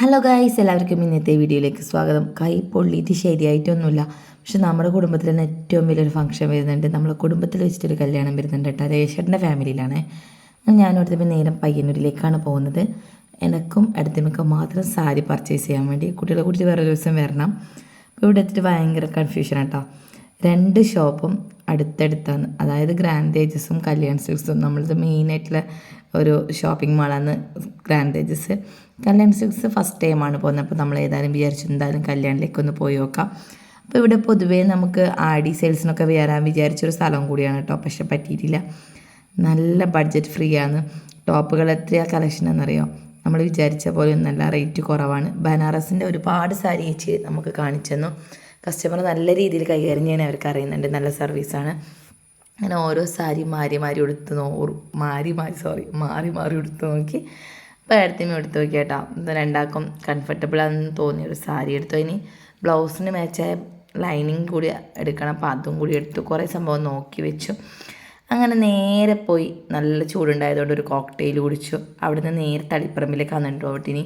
Hello guys, എല്ലാവർക്കും ഇന്നത്തെ വീഡിയോയിലേക്ക് സ്വാഗതം. കൈ പൊള്ളിയിട്ട് ശരിയായിട്ടൊന്നുമില്ല. പക്ഷെ നമ്മുടെ കുടുംബത്തിൽ തന്നെ ഏറ്റവും വലിയൊരു ഫംഗ്ഷൻ വരുന്നുണ്ട്. നമ്മുടെ കുടുംബത്തിൽ വെച്ചിട്ടൊരു കല്യാണം വരുന്നുണ്ട് കേട്ടോ. രേഷേട്ടൻ്റെ ഫാമിലിയിലാണ്. ഞാനോടത്തപ്പോൾ നേരം പയ്യന്നൂരിലേക്കാണ് പോകുന്നത്. എനിക്കും അടുത്തമ്മയ്ക്കും മാത്രം സാരി പർച്ചേസ് ചെയ്യാൻ വേണ്ടി. കുട്ടികളെ കുറിച്ച് വേറെ ദിവസം വരണം. അപ്പോൾ ഇവിടെ എത്തിയിട്ട് ഭയങ്കര കൺഫ്യൂഷൻ കേട്ടോ. 2 ഷോപ്പും അടുത്തടുത്താണ്. അതായത് ഗ്രാൻഡ് തേജസും കല്യാൺ സിൽക്സും. നമ്മളത് മെയിനായിട്ടുള്ള ഒരു ഷോപ്പിംഗ് മാളാണ് ഗ്രാൻഡ് തേജസ്. കല്യാൺ സിൽക്സ് ഫസ്റ്റ് ടൈമാണ് പോകുന്നത്. അപ്പോൾ നമ്മൾ ഏതായാലും വിചാരിച്ചു എന്തായാലും കല്യാണിലേക്കൊന്ന് പോയി നോക്കാം. അപ്പോൾ ഇവിടെ പൊതുവേ നമുക്ക് ആടി സെയിൽസിനൊക്കെ വരാൻ വിചാരിച്ചൊരു സ്ഥലം കൂടിയാണ് കേട്ടോ. പക്ഷെ പറ്റിയിട്ടില്ല. നല്ല ബഡ്ജറ്റ് ഫ്രീ ആണ്. ടോപ്പുകൾ എത്രയാണ് കളക്ഷൻ എന്നറിയോ? നമ്മൾ വിചാരിച്ച പോലെ നല്ല റേറ്റ് കുറവാണ്. ബനാറസിൻ്റെ ഒരുപാട് സാരി ചേച്ചി നമുക്ക് കാണിച്ചു തന്നു. കസ്റ്റമർ നല്ല രീതിയിൽ കൈകാര്യം ചെയ്യാൻ അവർക്ക് അറിയുന്നുണ്ട്. നല്ല സർവീസാണ്. അങ്ങനെ ഓരോ സാരി മാറി മാറി എടുത്ത് നോക്കി അപ്പോൾ അടുത്തേമേ എടുത്ത് നോക്കി കേട്ടോ. രണ്ടാൾക്കും കംഫർട്ടബിളാണെന്ന് തോന്നിയൊരു സാരി എടുത്തു. ഇനി ബ്ലൗസിന് മാച്ചായ ലൈനിങ് കൂടി എടുക്കണം. അപ്പോൾ അതും കൂടി എടുത്തു. കുറേ സംഭവം നോക്കി വെച്ചു. അങ്ങനെ നേരെ പോയി. നല്ല ചൂടുണ്ടായതുകൊണ്ട് ഒരു കോക്ടെയിൽ കുടിച്ചു. അവിടുന്ന് നേരെ തളിപ്പറമ്പിലേക്ക് വന്നിട്ട് പോയിട്ടിനി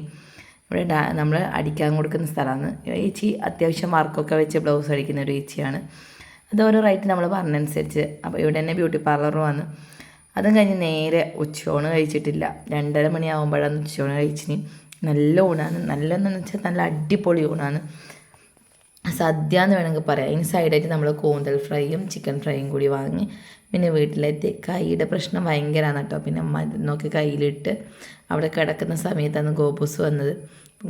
ഇവിടെ നമ്മൾ അടിക്കാൻ കൊടുക്കുന്ന സ്ഥലമാണ്. ചേച്ചി അത്യാവശ്യം വർക്കൊക്കെ വെച്ച് ബ്ലൗസ് അടിക്കുന്ന ഒരു ചേച്ചിയാണ്. അത് ഓരോ റേറ്റ് നമ്മൾ പറഞ്ഞനുസരിച്ച്. അപ്പോൾ ഇവിടെ തന്നെ ബ്യൂട്ടി പാർലറും വന്ന്. അതും കഴിഞ്ഞ് നേരെ ഉച്ചയൂണ് കഴിച്ചിട്ടില്ല. 2:30 മണിയാകുമ്പോഴാണ് ഉച്ചയൂണ് കഴിച്ചിന്. നല്ല ഊണാണ്. നല്ലതെന്ന് വെച്ചാൽ നല്ല അടിപൊളി ഊണാണ്. സദ്യ എന്ന് വേണമെങ്കിൽ പറയാം. അതിന് സൈഡായിട്ട് നമ്മൾ കൂന്തൽ ഫ്രൈയും ചിക്കൻ ഫ്രൈയും കൂടി വാങ്ങി. പിന്നെ വീട്ടിലെത്തി. കൈയുടെ പ്രശ്നം ഭയങ്കരമാണ് കേട്ടോ. പിന്നെ അമ്മ നോക്കി കയ്യിലിട്ട് അവിടെ കിടക്കുന്ന സമയത്താണ് ഗോബൂസ് വന്നത്.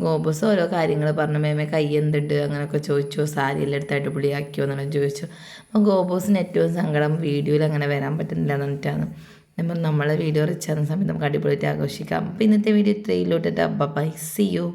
ഗോബൂസ് ഓരോ കാര്യങ്ങൾ പറഞ്ഞു. മേമേ കൈ എന്തുണ്ട് അങ്ങനെയൊക്കെ ചോദിച്ചു. സാരി എല്ലാം എടുത്ത് അടിപൊളിയാക്കിയോ എന്നെല്ലാം ചോദിച്ചു. അപ്പോൾ ഗോബൂസിന് ഏറ്റവും സങ്കടം വീഡിയോയിൽ അങ്ങനെ വരാൻ പറ്റുന്നില്ല എന്ന് പറഞ്ഞിട്ടാണ്. അപ്പം നമ്മളെ വീഡിയോ റിച്ച് ആകുന്ന സമയത്ത് നമുക്ക് അടിപൊളിയായിട്ട് ആഘോഷിക്കാം. അപ്പോൾ ഇന്നത്തെ വീഡിയോ 3 ബൈ. See you.